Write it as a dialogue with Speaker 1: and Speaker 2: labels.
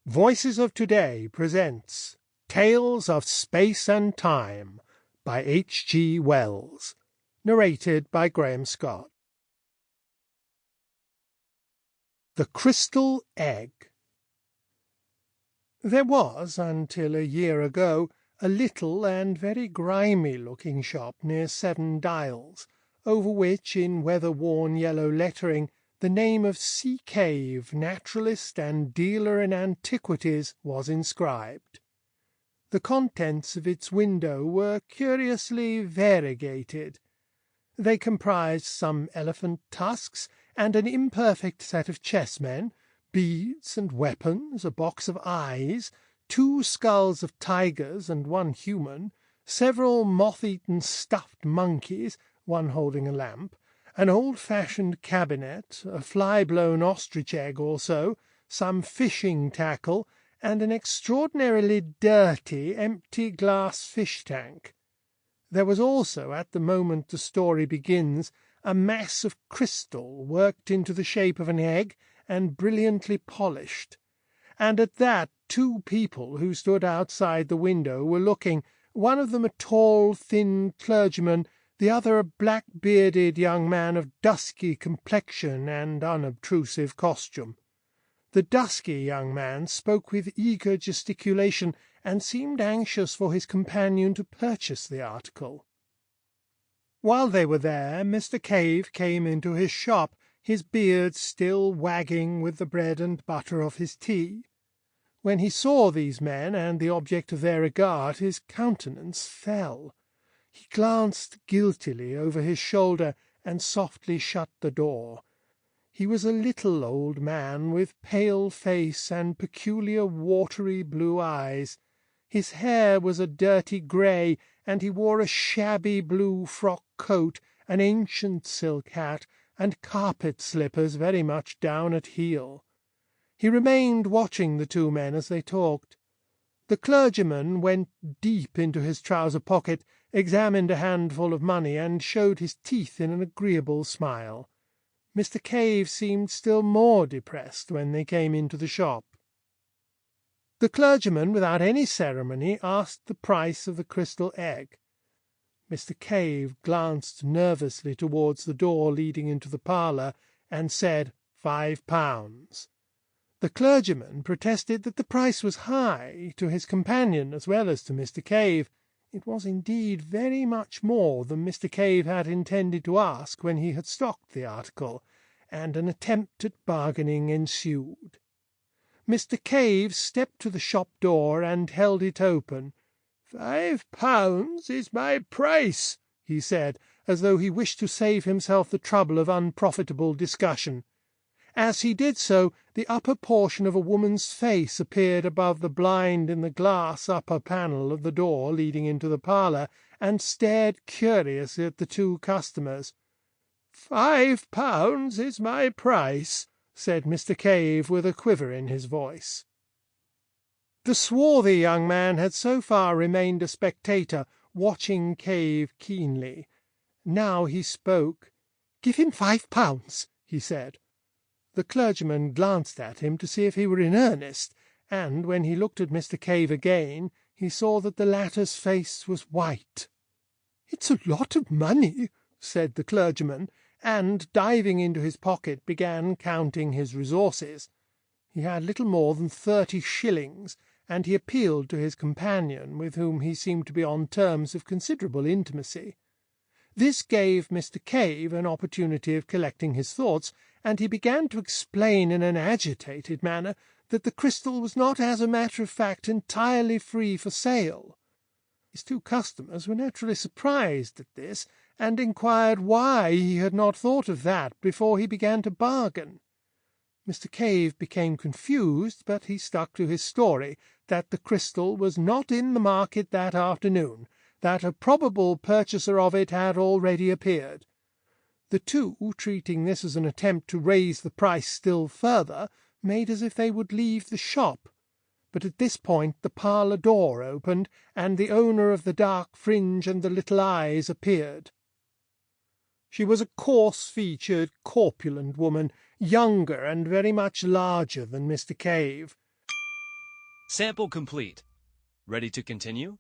Speaker 1: Voices of Today presents Tales of Space and Time by H.G.Wells, narrated by Graham Scott. The Crystal Egg. There was, until a year ago, a little and very grimy-looking shop near Seven Dials, over which, in weather-worn yellow lettering, the name of Sea Cave, naturalist and dealer in antiquities, was inscribed. The contents of its window were curiously variegated. They comprised some elephant tusks and an imperfect set of chessmen, beads and weapons, a box of eyes, 2 skulls of tigers and 1 human, several moth-eaten stuffed monkeys, one holding a lamp, an old-fashioned cabinet, a fly-blown ostrich egg or so, some fishing tackle, and an extraordinarily dirty, empty glass fish-tank. There was also, at the moment the story begins, a mass of crystal worked into the shape of an egg and brilliantly polished. And at that 2 people who stood outside the window were looking, one of them a tall, thin clergyman, the other a black-bearded young man of dusky complexion and unobtrusive costume. The dusky young man spoke with eager gesticulation, and seemed anxious for his companion to purchase the article. While they were there, Mr. Cave came into his shop, his beard still wagging with the bread and butter of his tea. When he saw these men and the object of their regard, his countenance fell. He glanced guiltily over his shoulder and softly shut the door. He was a little old man with pale face and peculiar watery blue eyes. His hair was a dirty grey, and he wore a shabby blue frock coat, an ancient silk hat, and carpet slippers very much down at heel. He remained watching the 2 men as they talked. The clergyman went deep into his trouser pocket, examined a handful of money, and showed his teeth in an agreeable smile. Mr. Cave seemed still more depressed when they came into the shop. The clergyman, without any ceremony, asked the price of the crystal egg. Mr. Cave glanced nervously towards the door leading into the parlour, and said £5. The clergyman protested that the price was high, to his companion as well as to Mr. Cave. It was indeed very much more than Mr. Cave had intended to ask when he had stocked the article, and an attempt at bargaining ensued. Mr. Cave stepped to the shop door and held it open. £5 is my price, he said, as though he wished to save himself the trouble of unprofitable discussion. As he did so, the upper portion of a woman's face appeared above the blind in the glass upper panel of the door leading into the parlour, and stared curiously at the 2 customers. £5 is my price, said Mr. Cave, with a quiver in his voice. The swarthy young man had so far remained a spectator, watching Cave keenly. Now he spoke. "Give him £5, he said. The clergyman glanced at him to see if he were in earnest, and when he looked at Mr. Cave again, he saw that the latter's face was white. "It's a lot of money," said the clergyman, and, diving into his pocket, began counting his resources. He had little more than 30 shillings, and he appealed to his companion, with whom he seemed to be on terms of considerable intimacy. This gave Mr. Cave an opportunity of collecting his thoughts, and he began to explain in an agitated manner that the crystal was not, as a matter of fact, entirely free for sale. His 2 customers were naturally surprised at this, and inquired why he had not thought of that before he began to bargain. Mr. Cave became confused, but he stuck to his story, that the crystal was not in the market that afternoon, that a probable purchaser of it had already appeared. The 2, treating this as an attempt to raise the price still further, made as if they would leave the shop. But at this point the parlour door opened, and the owner of the dark fringe and the little eyes appeared. She was a coarse-featured, corpulent woman, younger and very much larger than Mr. Cave.
Speaker 2: Sample complete. Ready to continue?